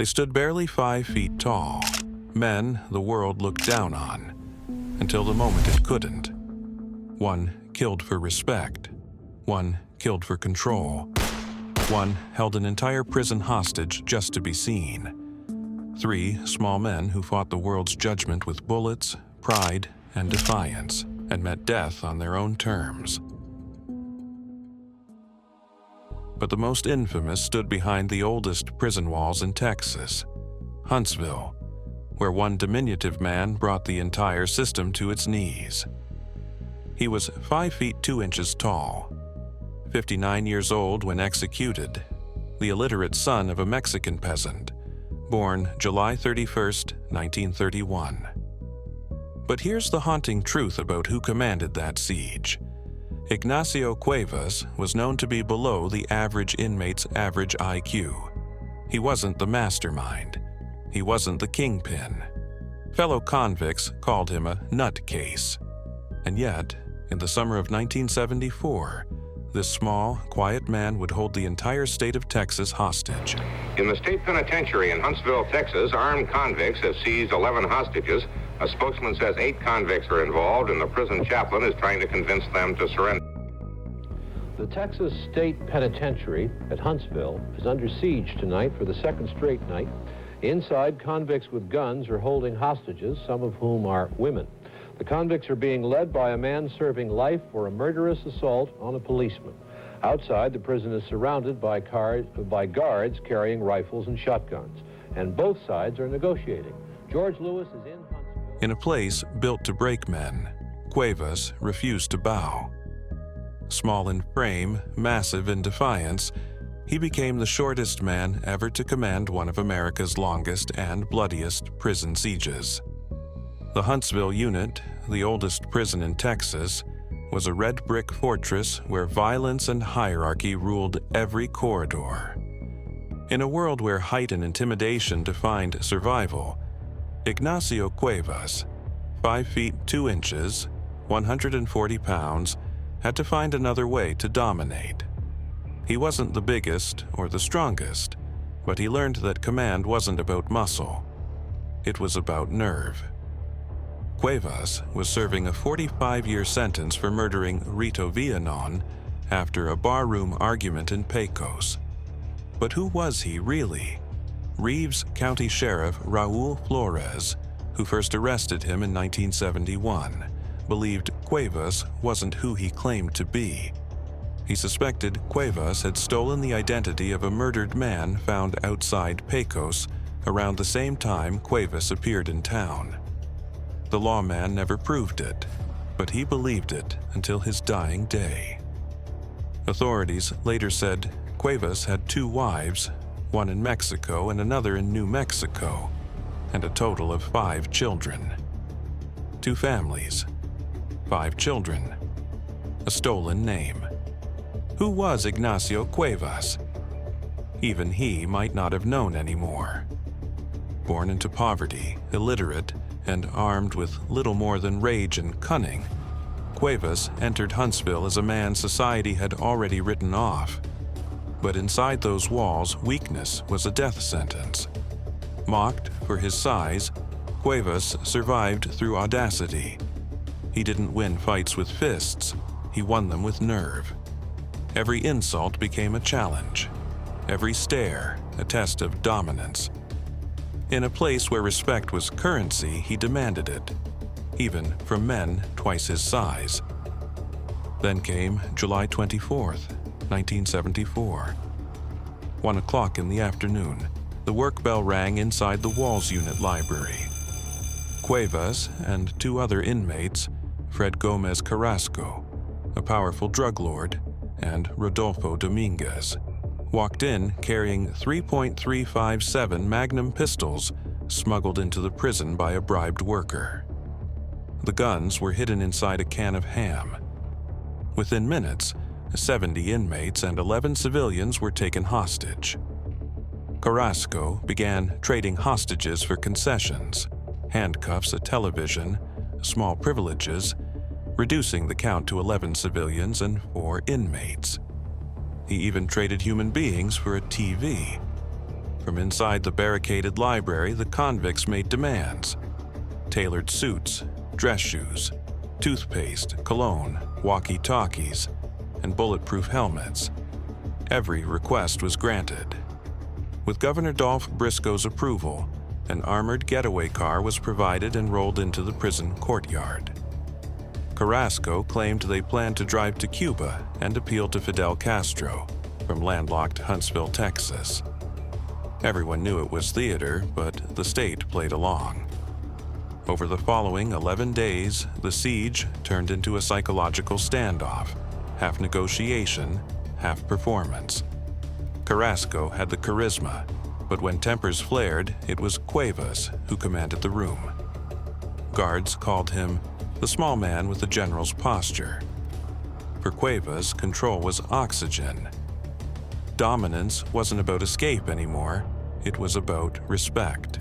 They stood barely 5 feet tall, men the world looked down on, until the moment it couldn't. One killed for respect, one killed for control, one held an entire prison hostage just to be seen. 3 small men who fought the world's judgment with bullets, pride, and defiance, and met death on their own terms. But the most infamous stood behind the oldest prison walls in Texas, Huntsville, where one diminutive man brought the entire system to its knees. He was 5 feet 2 inches tall, 59 years old when executed, the illiterate son of a Mexican peasant, born July 31st, 1931. But here's the haunting truth about who commanded that siege. Ignacio Cuevas was known to be below the average inmate's average IQ. He wasn't the mastermind. He wasn't the kingpin. Fellow convicts called him a nutcase. And yet, in the summer of 1974, this small, quiet man would hold the entire state of Texas hostage. In the state penitentiary in Huntsville, Texas, armed convicts have seized 11 hostages. A spokesman says 8 convicts are involved, and the prison chaplain is trying to convince them to surrender. The Texas State Penitentiary at Huntsville is under siege tonight for the second straight night. Inside, convicts with guns are holding hostages, some of whom are women. The convicts are being led by a man serving life for a murderous assault on a policeman. Outside, the prison is surrounded by guards carrying rifles and shotguns, and both sides are negotiating. George Lewis is in Huntsville. In a place built to break men, Cuevas refused to bow. Small in frame, massive in defiance, he became the shortest man ever to command one of America's longest and bloodiest prison sieges. The Huntsville unit, the oldest prison in Texas, was a red brick fortress where violence and hierarchy ruled every corridor. In a world where height and intimidation defined survival, Ignacio Cuevas, 5 feet 2 inches, 140 pounds, had to find another way to dominate. He wasn't the biggest or the strongest, but he learned that command wasn't about muscle. It was about nerve. Cuevas was serving a 45-year sentence for murdering Rito Villanon after a barroom argument in Pecos. But who was he really? Reeves County Sheriff Raul Flores, who first arrested him in 1971, believed Cuevas wasn't who he claimed to be. He suspected Cuevas had stolen the identity of a murdered man found outside Pecos around the same time Cuevas appeared in town. The lawman never proved it, but he believed it until his dying day. Authorities later said Cuevas had 2 wives, one in Mexico and another in New Mexico, and a total of 5 children. 2 families, 5 children, a stolen name. Who was Ignacio Cuevas? Even he might not have known anymore. Born into poverty, illiterate, and armed with little more than rage and cunning, Cuevas entered Huntsville as a man society had already written off. But inside those walls, weakness was a death sentence. Mocked for his size, Cuevas survived through audacity. He didn't win fights with fists, he won them with nerve. Every insult became a challenge. Every stare, a test of dominance. In a place where respect was currency, he demanded it, even from men twice his size. Then came July 24th, 1974. 1 o'clock in the afternoon, the work bell rang inside the Walls Unit library. Cuevas and 2 other inmates, Fred Gomez Carrasco, a powerful drug lord, and Rodolfo Dominguez, walked in carrying 3.357 Magnum pistols smuggled into the prison by a bribed worker. The guns were hidden inside a can of ham. Within minutes, 70 inmates and 11 civilians were taken hostage. Carrasco began trading hostages for concessions, handcuffs, a television, small privileges, reducing the count to 11 civilians and 4 inmates. He even traded human beings for a TV. From inside the barricaded library, the convicts made demands. Tailored suits, dress shoes, toothpaste, cologne, walkie-talkies, and bulletproof helmets. Every request was granted. With Governor Dolph Briscoe's approval, an armored getaway car was provided and rolled into the prison courtyard. Carrasco claimed they planned to drive to Cuba and appeal to Fidel Castro from landlocked Huntsville, Texas. Everyone knew it was theater, but the state played along. Over the following 11 days, the siege turned into a psychological standoff, half negotiation, half performance. Carrasco had the charisma, but when tempers flared, it was Cuevas who commanded the room. Guards called him the small man with the general's posture. For Cuevas, control was oxygen. Dominance wasn't about escape anymore, it was about respect.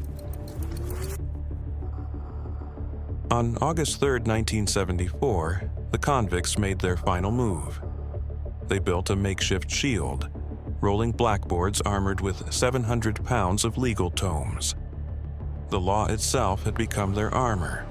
On August 3, 1974, the convicts made their final move. They built a makeshift shield, rolling blackboards armored with 700 pounds of legal tomes. The law itself had become their armor.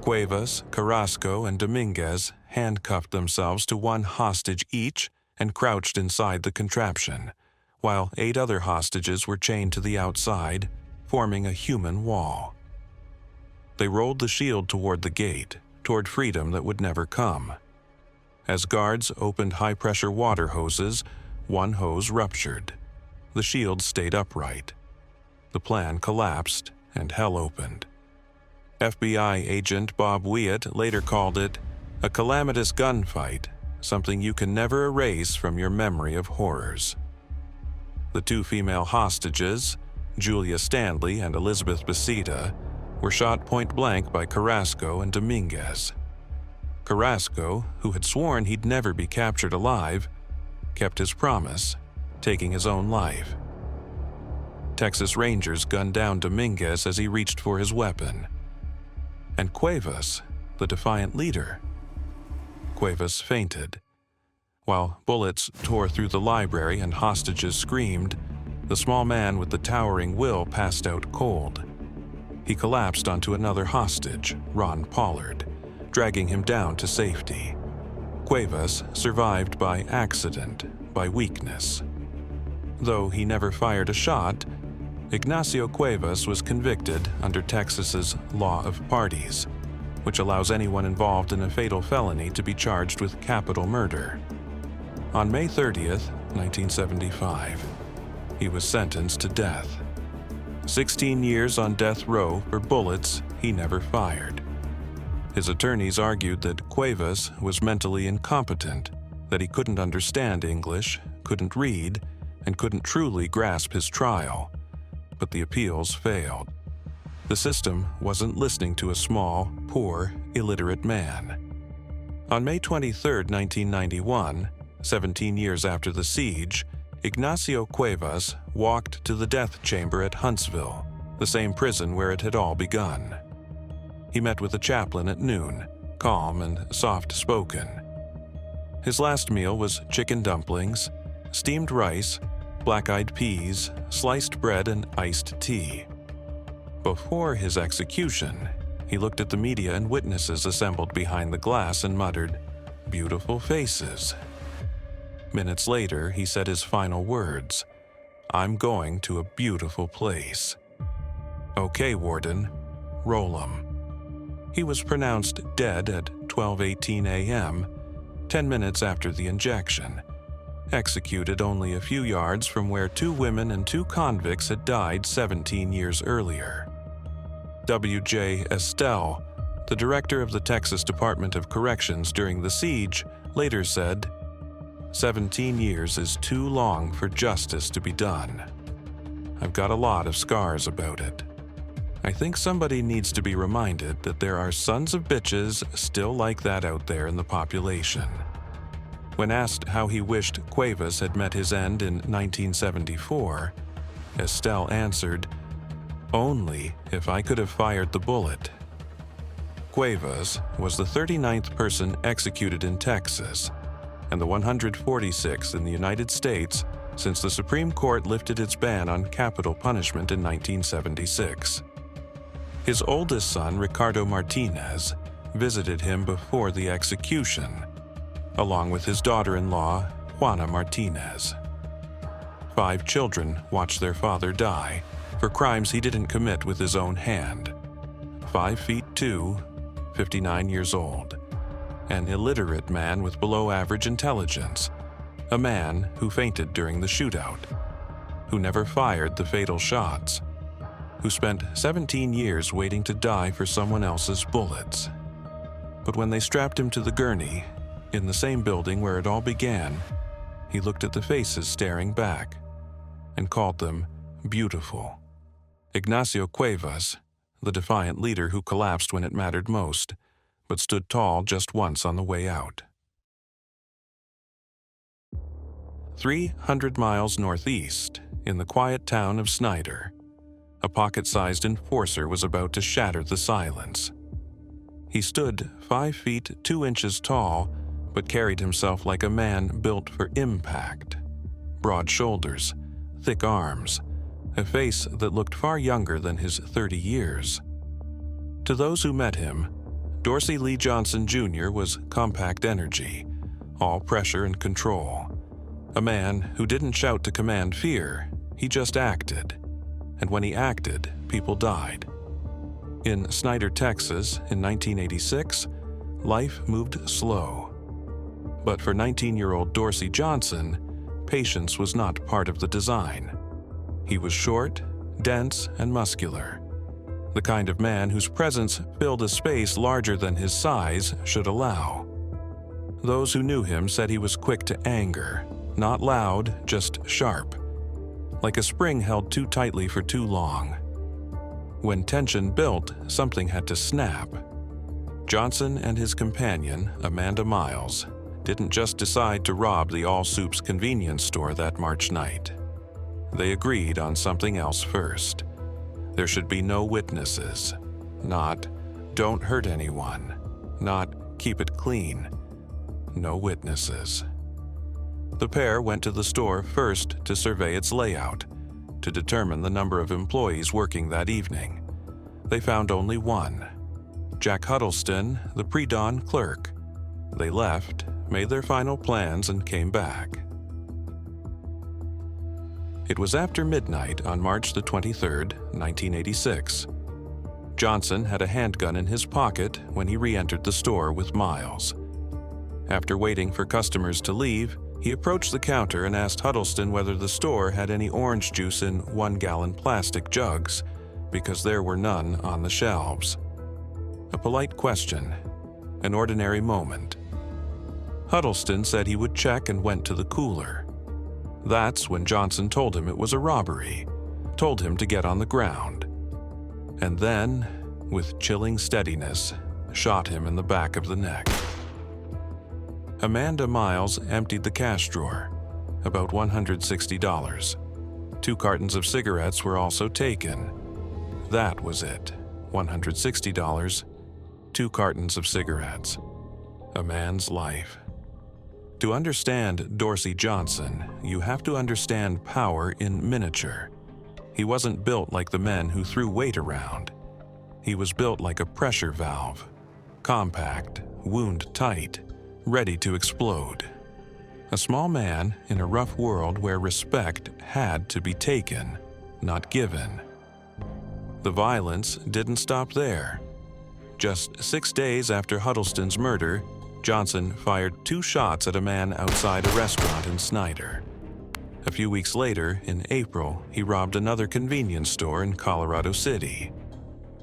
Cuevas, Carrasco, and Dominguez handcuffed themselves to one hostage each and crouched inside the contraption, while 8 other hostages were chained to the outside, forming a human wall. They rolled the shield toward the gate, toward freedom that would never come. As guards opened high-pressure water hoses, one hose ruptured. The shield stayed upright. The plan collapsed and hell opened. FBI agent Bob Wyatt later called it a calamitous gunfight, something you can never erase from your memory of horrors. The 2 female hostages, Julia Stanley and Elizabeth Besita, were shot point-blank by Carrasco and Dominguez. Carrasco, who had sworn he'd never be captured alive, kept his promise, taking his own life. Texas Rangers gunned down Dominguez as he reached for his weapon. And Cuevas, the defiant leader. Cuevas fainted. While bullets tore through the library and hostages screamed, the small man with the towering will passed out cold. He collapsed onto another hostage, Ron Pollard, dragging him down to safety. Cuevas survived by accident, by weakness. Though he never fired a shot, Ignacio Cuevas was convicted under Texas's law of parties, which allows anyone involved in a fatal felony to be charged with capital murder. On May 30th, 1975, he was sentenced to death. 16 years on death row for bullets he never fired. His attorneys argued that Cuevas was mentally incompetent, that he couldn't understand English, couldn't read, and couldn't truly grasp his trial. But the appeals failed. The system wasn't listening to a small, poor, illiterate man. On May 23, 1991, 17 years after the siege, Ignacio Cuevas walked to the death chamber at Huntsville, the same prison where it had all begun. He met with the chaplain at noon, calm and soft-spoken. His last meal was chicken dumplings, steamed rice, black-eyed peas, sliced bread, and iced tea. Before his execution, he looked at the media and witnesses assembled behind the glass and muttered, "Beautiful faces." Minutes later, he said his final words, "I'm going to a beautiful place." "Okay, Warden, roll 'em." He was pronounced dead at 12:18 a.m., 10 minutes after the injection, executed only a few yards from where 2 women and 2 convicts had died 17 years earlier. W.J. Estelle, the director of the Texas Department of Corrections during the siege, later said, 17 years is too long for justice to be done. I've got a lot of scars about it. I think somebody needs to be reminded that there are sons of bitches still like that out there in the population." When asked how he wished Cuevas had met his end in 1974, Estelle answered, "Only if I could have fired the bullet." Cuevas was the 39th person executed in Texas and the 146th in the United States since the Supreme Court lifted its ban on capital punishment in 1976. His oldest son, Ricardo Martinez, visited him before the execution, along with his daughter-in-law, Juana Martinez. 5 children watched their father die for crimes he didn't commit with his own hand. 5 feet 2, 59 years old, an illiterate man with below-average intelligence, a man who fainted during the shootout, who never fired the fatal shots, who spent 17 years waiting to die for someone else's bullets. But when they strapped him to the gurney, in the same building where it all began, he looked at the faces staring back and called them beautiful. Ignacio Cuevas, the defiant leader who collapsed when it mattered most, but stood tall just once on the way out. 300 miles northeast, in the quiet town of Snyder, a pocket-sized enforcer was about to shatter the silence. He stood 5 feet 2 inches tall, but carried himself like a man built for impact. Broad shoulders, thick arms, a face that looked far younger than his 30 years. To those who met him, Dorsey Lee Johnson Jr. was compact energy, all pressure and control. A man who didn't shout to command fear, he just acted. And when he acted, people died. In Snyder, Texas, in 1986, life moved slow. But for 19-year-old Dorsey Johnson, patience was not part of the design. He was short, dense, and muscular. The kind of man whose presence filled a space larger than his size should allow. Those who knew him said he was quick to anger, not loud, just sharp, like a spring held too tightly for too long. When tension built, something had to snap. Johnson and his companion, Amanda Miles, didn't just decide to rob the All Soups convenience store that March night. They agreed on something else first. There should be no witnesses. Not, don't hurt anyone. Not, keep it clean. No witnesses. The pair went to the store first to survey its layout, to determine the number of employees working that evening. They found only one, Jack Huddleston, the pre-dawn clerk. They left, made their final plans, and came back. It was after midnight on March the 23rd, 1986. Johnson had a handgun in his pocket when he re-entered the store with Miles. After waiting for customers to leave, he approached the counter and asked Huddleston whether the store had any orange juice in 1-gallon plastic jugs, because there were none on the shelves. A polite question, an ordinary moment. Huddleston said he would check and went to the cooler. That's when Johnson told him it was a robbery, told him to get on the ground. And then, with chilling steadiness, shot him in the back of the neck. Amanda Miles emptied the cash drawer, about $160. 2 cartons of cigarettes were also taken. That was it, $160, 2 cartons of cigarettes. A man's life. To understand Dorsey Johnson, you have to understand power in miniature. He wasn't built like the men who threw weight around. He was built like a pressure valve, compact, wound tight, ready to explode. A small man in a rough world where respect had to be taken, not given. The violence didn't stop there. Just 6 days after Huddleston's murder, Johnson fired 2 shots at a man outside a restaurant in Snyder. A few weeks later, in April, he robbed another convenience store in Colorado City.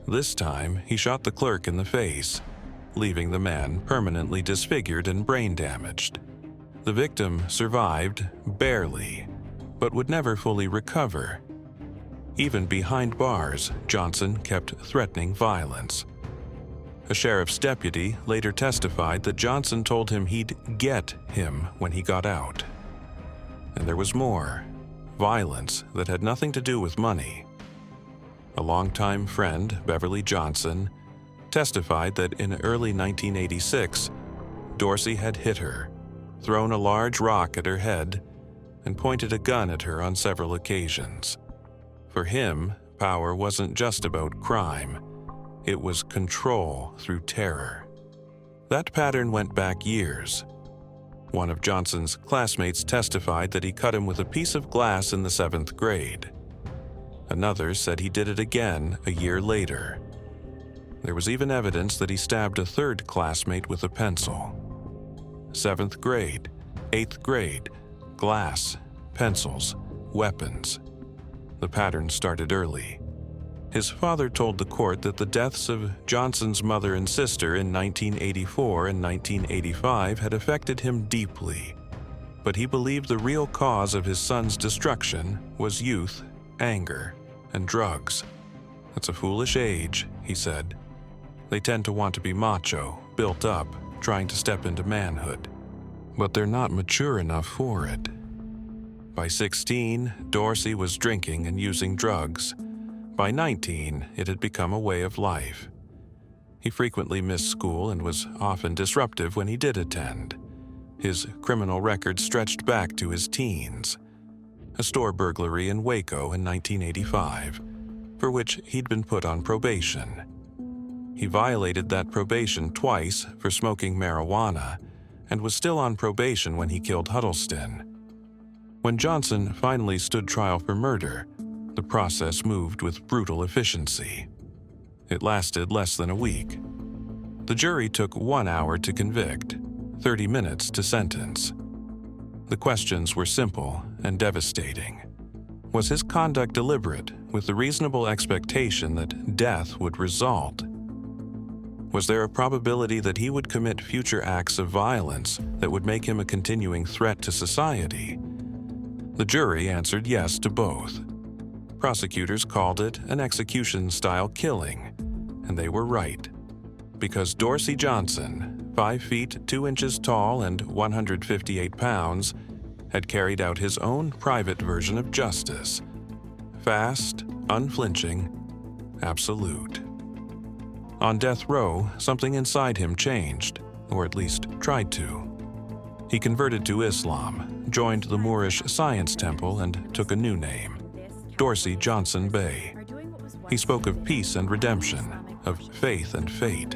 This time, he shot the clerk in the face, leaving the man permanently disfigured and brain damaged. The victim survived, barely, but would never fully recover. Even behind bars, Johnson kept threatening violence. A sheriff's deputy later testified that Johnson told him he'd get him when he got out. And there was more, violence that had nothing to do with money. A longtime friend, Beverly Johnson, testified that in early 1986, Dorsey had hit her, thrown a large rock at her head, and pointed a gun at her on several occasions. For him, power wasn't just about crime. It was control through terror. That pattern went back years. One of Johnson's classmates testified that he cut him with a piece of glass in the 7th grade. Another said he did it again a year later. There was even evidence that he stabbed a third classmate with a pencil. 7th grade, 8th grade, glass, pencils, weapons. The pattern started early. His father told the court that the deaths of Johnson's mother and sister in 1984 and 1985 had affected him deeply, but he believed the real cause of his son's destruction was youth, anger, and drugs. That's a foolish age, he said. They tend to want to be macho, built up, trying to step into manhood, but they're not mature enough for it. By 16, Dorsey was drinking and using drugs. By 19, it had become a way of life. He frequently missed school and was often disruptive when he did attend. His criminal record stretched back to his teens. A store burglary in Waco in 1985, for which he'd been put on probation. He violated that probation twice for smoking marijuana and was still on probation when he killed Huddleston. When Johnson finally stood trial for murder, the process moved with brutal efficiency. It lasted less than a week. The jury took 1 hour to convict, 30 minutes to sentence. The questions were simple and devastating. Was his conduct deliberate, with the reasonable expectation that death would result? Was there a probability that he would commit future acts of violence that would make him a continuing threat to society? The jury answered yes to both. Prosecutors called it an execution-style killing, and they were right. Because Dorsey Johnson, 5 feet 2 inches tall and 158 pounds, had carried out his own private version of justice. Fast, unflinching, absolute. On death row, something inside him changed, or at least tried to. He converted to Islam, joined the Moorish Science Temple, and took a new name, Dorsie Johnson Bay. He spoke of peace and redemption, of faith and fate.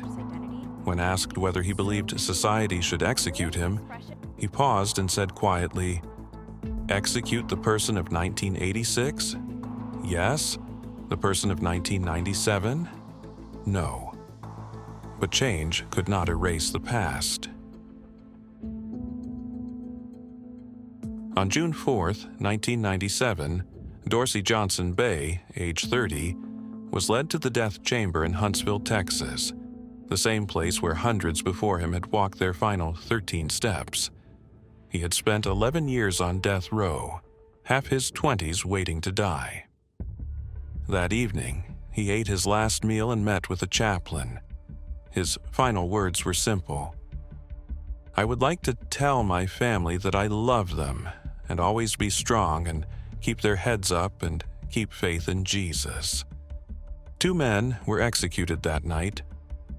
When asked whether he believed society should execute him, he paused and said quietly, "Execute the person of 1986? Yes. The person of 1997? No." But change could not erase the past. On June 4, 1997, Dorsey Johnson Bay, age 30, was led to the death chamber in Huntsville, Texas, the same place where hundreds before him had walked their final 13 steps. He had spent 11 years on death row, half his 20s waiting to die. That evening, he ate his last meal and met with a chaplain. His final words were simple. "I would like to tell my family that I love them and always be strong and keep their heads up and keep faith in Jesus." 2 men were executed that night.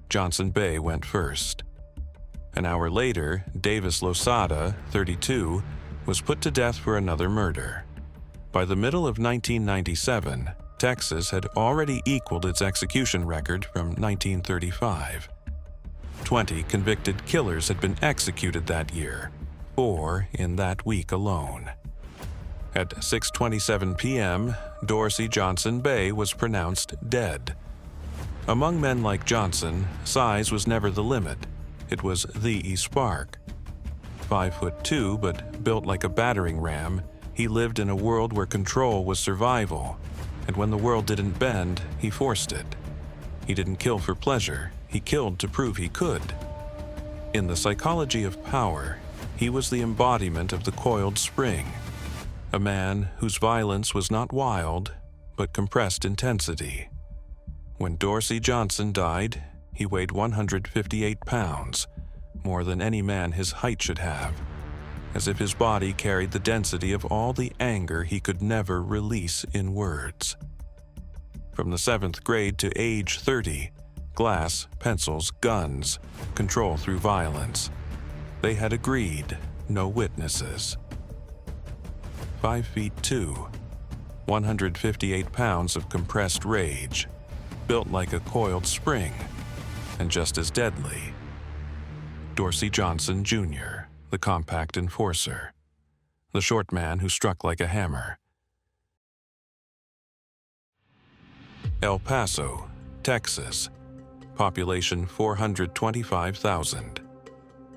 Johnson Bay went first. An hour later, Davis Losada, 32, was put to death for another murder. By the middle of 1997, Texas had already equaled its execution record from 1935. 20 convicted killers had been executed that year, 4 in that week alone. At 6:27 p.m., Dorsie Johnson Bay was pronounced dead. Among men like Johnson, size was never the limit. It was the spark. 5'2", but built like a battering ram, he lived in a world where control was survival, and when the world didn't bend, he forced it. He didn't kill for pleasure, he killed to prove he could. In the psychology of power, he was the embodiment of the coiled spring, a man whose violence was not wild, but compressed intensity. When Dorsey Johnson died, he weighed 158 pounds, more than any man his height should have, as if his body carried the density of all the anger he could never release in words. From the 7th grade to age 30, glass, pencils, guns, control through violence. They had agreed, no witnesses. 5 feet 2, 158 pounds of compressed rage, built like a coiled spring, and just as deadly. Dorsey Johnson Jr., the compact enforcer, the short man who struck like a hammer. El Paso, Texas, population 425,000.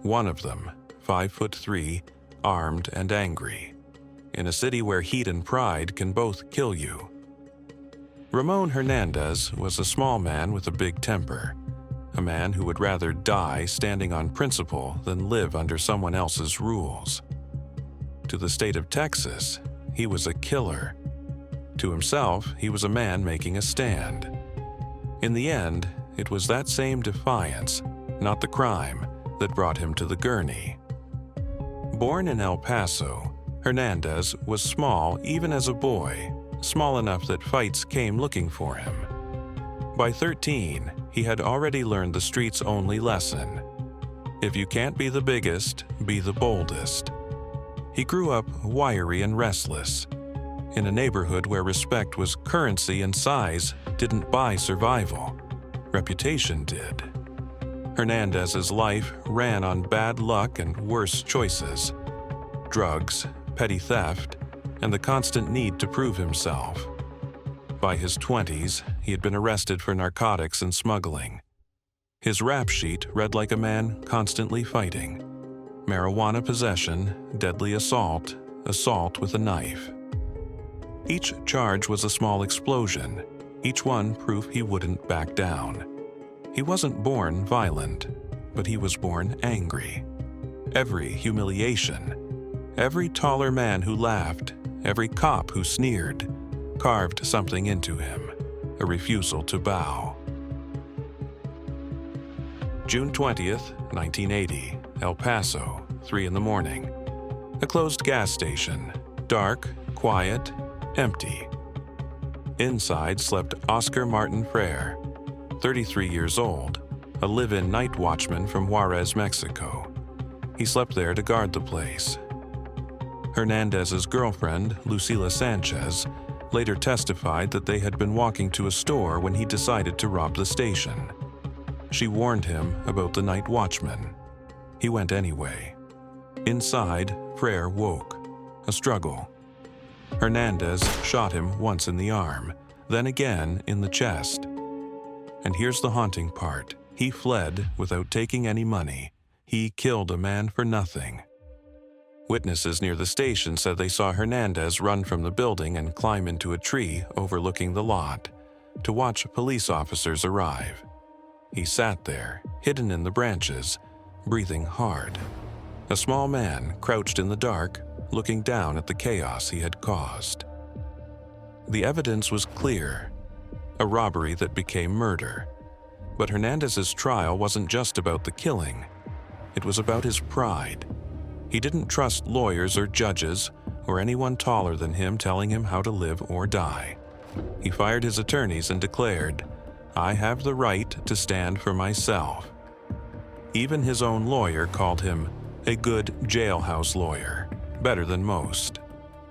One of them, 5'3", armed and angry, in a city where heat and pride can both kill you. Ramon Hernandez was a small man with a big temper, a man who would rather die standing on principle than live under someone else's rules. To the state of Texas, he was a killer. To himself, he was a man making a stand. In the end, it was that same defiance, not the crime, that brought him to the gurney. Born in El Paso, Hernandez was small even as a boy, small enough that fights came looking for him. By 13, he had already learned the street's only lesson. If you can't be the biggest, be the boldest. He grew up wiry and restless, in a neighborhood where respect was currency and size didn't buy survival. Reputation did. Hernandez's life ran on bad luck and worse choices: drugs, petty theft, and the constant need to prove himself. By his 20s, he had been arrested for narcotics and smuggling. His rap sheet read like a man constantly fighting: marijuana possession, deadly assault, assault with a knife. Each charge was a small explosion, each one proof he wouldn't back down. He wasn't born violent, but he was born angry. Every humiliation, every taller man who laughed, every cop who sneered, carved something into him, a refusal to bow. June 20th, 1980, El Paso, 3 in the morning. A closed gas station, dark, quiet, empty. Inside slept Oscar Martin Frere, 33 years old, a live-in night watchman from Juarez, Mexico. He slept there to guard the place. Hernandez's girlfriend, Lucila Sanchez, later testified that they had been walking to a store when he decided to rob the station. She warned him about the night watchman. He went anyway. Inside, Frere woke. A struggle. Hernandez shot him once in the arm, then again in the chest. And here's the haunting part. He fled without taking any money. He killed a man for nothing. Witnesses near the station said they saw Hernandez run from the building and climb into a tree overlooking the lot to watch police officers arrive. He sat there, hidden in the branches, breathing hard. A small man crouched in the dark, looking down at the chaos he had caused. The evidence was clear: a robbery that became murder. But Hernandez's trial wasn't just about the killing. It was about his pride. He didn't trust lawyers or judges or anyone taller than him telling him how to live or die. He fired his attorneys and declared, "I have the right to stand for myself." Even his own lawyer called him a good jailhouse lawyer, better than most.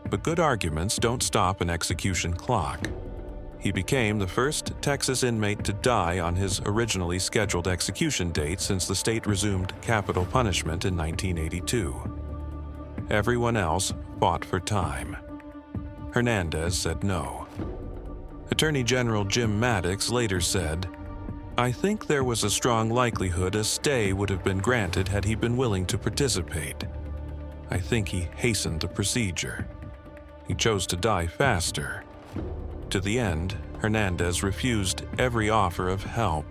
But good arguments don't stop an execution clock. He became the first Texas inmate to die on his originally scheduled execution date since the state resumed capital punishment in 1982. Everyone else fought for time. Hernandez said no. Attorney General Jim Maddox later said, "I think there was a strong likelihood a stay would have been granted had he been willing to participate. I think he hastened the procedure. He chose to die faster." To the end, Hernandez refused every offer of help.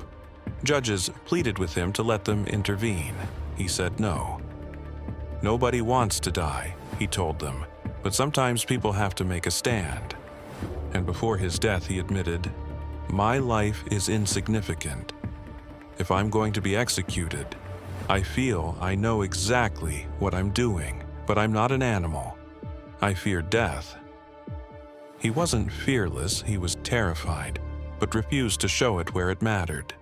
Judges pleaded with him to let them intervene. He said no. "Nobody wants to die," he told them, "but sometimes people have to make a stand." And before his death, he admitted, "My life is insignificant. If I'm going to be executed, I feel I know exactly what I'm doing, but I'm not an animal. I fear death." He wasn't fearless, he was terrified, but refused to show it where it mattered.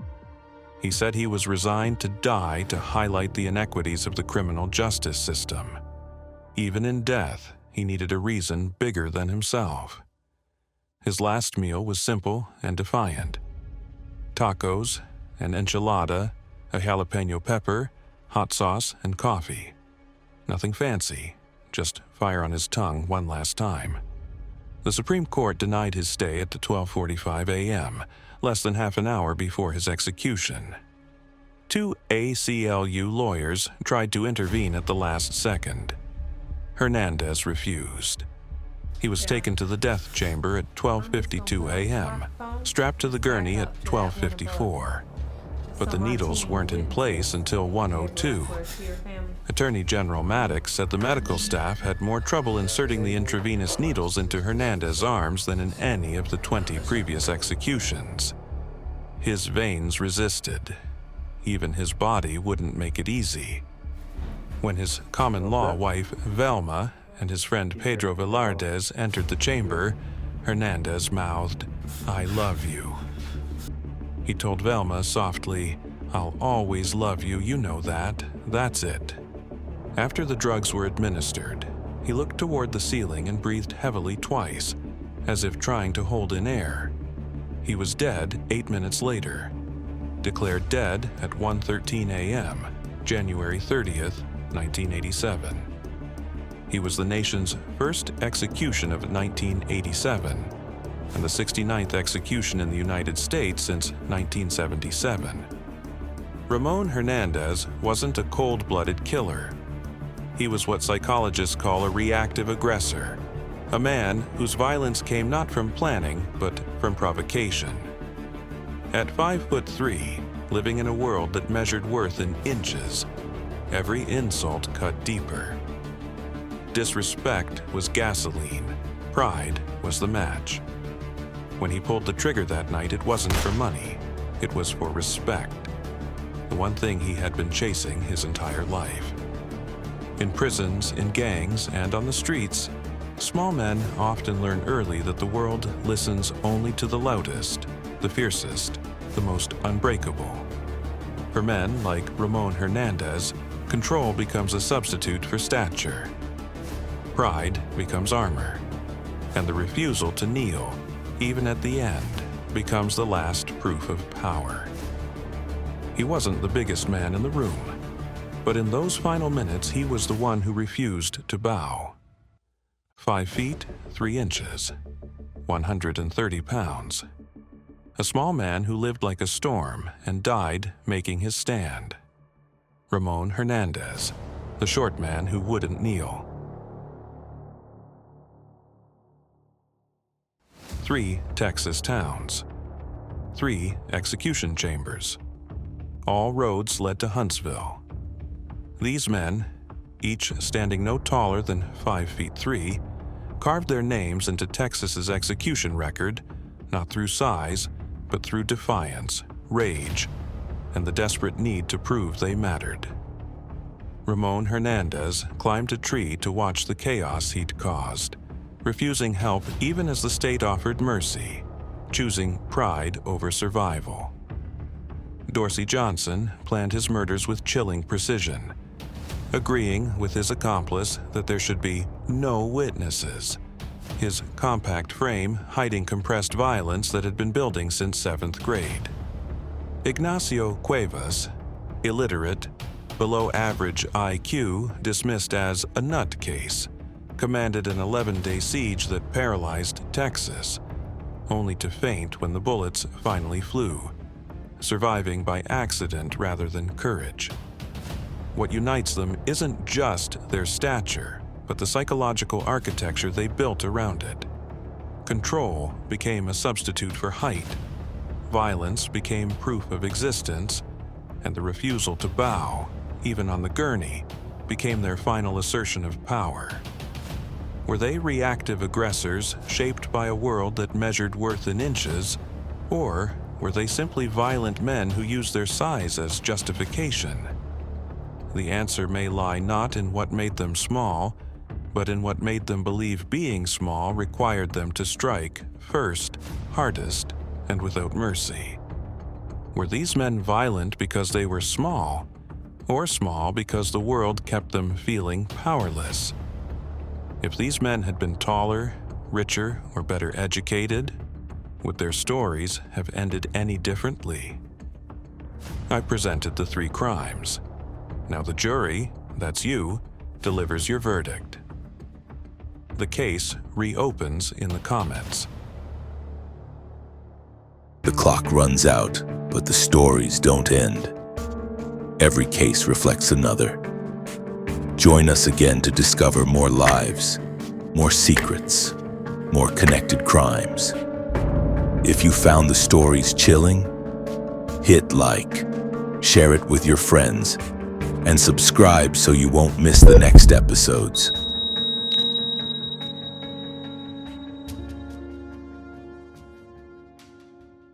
He said he was resigned to die to highlight the inequities of the criminal justice system. Even in death, he needed a reason bigger than himself. His last meal was simple and defiant. Tacos, an enchilada, a jalapeno pepper, hot sauce, and coffee. Nothing fancy, just fire on his tongue one last time. The Supreme Court denied his stay at 12:45 a.m., less than half an hour before his execution. 2 ACLU lawyers tried to intervene at the last second. Hernandez refused. He was taken to the death chamber at 12:52 a.m., strapped to the gurney at 12:54. But the needles weren't in place until 1:02. Attorney General Maddox said the medical staff had more trouble inserting the intravenous needles into Hernandez's arms than in any of the 20 previous executions. His veins resisted. Even his body wouldn't make it easy. When his common-law wife, Velma, and his friend Pedro Velardes entered the chamber, Hernandez mouthed, "I love you." He told Velma softly, "I'll always love you, you know that. That's it." After the drugs were administered, he looked toward the ceiling and breathed heavily twice, as if trying to hold in air. He was dead 8 minutes later, declared dead at 1:13 a.m., January 30th, 1987. He was the nation's first execution of 1987, and the 69th execution in the United States since 1977. Ramon Hernandez wasn't a cold-blooded killer. He was what psychologists call a reactive aggressor, a man whose violence came not from planning, but from provocation. At 5'3", living in a world that measured worth in inches, every insult cut deeper. Disrespect was gasoline. Pride was the match. When he pulled the trigger that night, it wasn't for money. It was for respect. The one thing he had been chasing his entire life. In prisons, in gangs, and on the streets, small men often learn early that the world listens only to the loudest, the fiercest, the most unbreakable. For men like Ramon Hernandez, control becomes a substitute for stature. Pride becomes armor, and the refusal to kneel, even at the end, becomes the last proof of power. He wasn't the biggest man in the room, but in those final minutes he was the one who refused to bow. 5 feet, 3 inches, 130 pounds. A small man who lived like a storm and died making his stand. Ramon Hernandez, the short man who wouldn't kneel. 3 Texas towns. 3 execution chambers. All roads led to Huntsville. These men, each standing no taller than 5'3", carved their names into Texas's execution record, not through size, but through defiance, rage, and the desperate need to prove they mattered. Ramon Hernandez climbed a tree to watch the chaos he'd caused, refusing help even as the state offered mercy, choosing pride over survival. Dorsey Johnson planned his murders with chilling precision, agreeing with his accomplice that there should be no witnesses, his compact frame hiding compressed violence that had been building since 7th grade. Ignacio Cuevas, illiterate, below average IQ, dismissed as a nutcase, commanded an 11-day siege that paralyzed Texas, only to faint when the bullets finally flew, surviving by accident rather than courage. What unites them isn't just their stature, but the psychological architecture they built around it. Control became a substitute for height, violence became proof of existence, and the refusal to bow, even on the gurney, became their final assertion of power. Were they reactive aggressors shaped by a world that measured worth in inches, or were they simply violent men who used their size as justification? The answer may lie not in what made them small, but in what made them believe being small required them to strike first, hardest, and without mercy. Were these men violent because they were small, or small because the world kept them feeling powerless? If these men had been taller, richer, or better educated, would their stories have ended any differently? I presented the 3 crimes. Now the jury, that's you, delivers your verdict. The case reopens in the comments. The clock runs out, but the stories don't end. Every case reflects another. Join us again to discover more lives, more secrets, more connected crimes. If you found the stories chilling, hit like, share it with your friends, and subscribe so you won't miss the next episodes.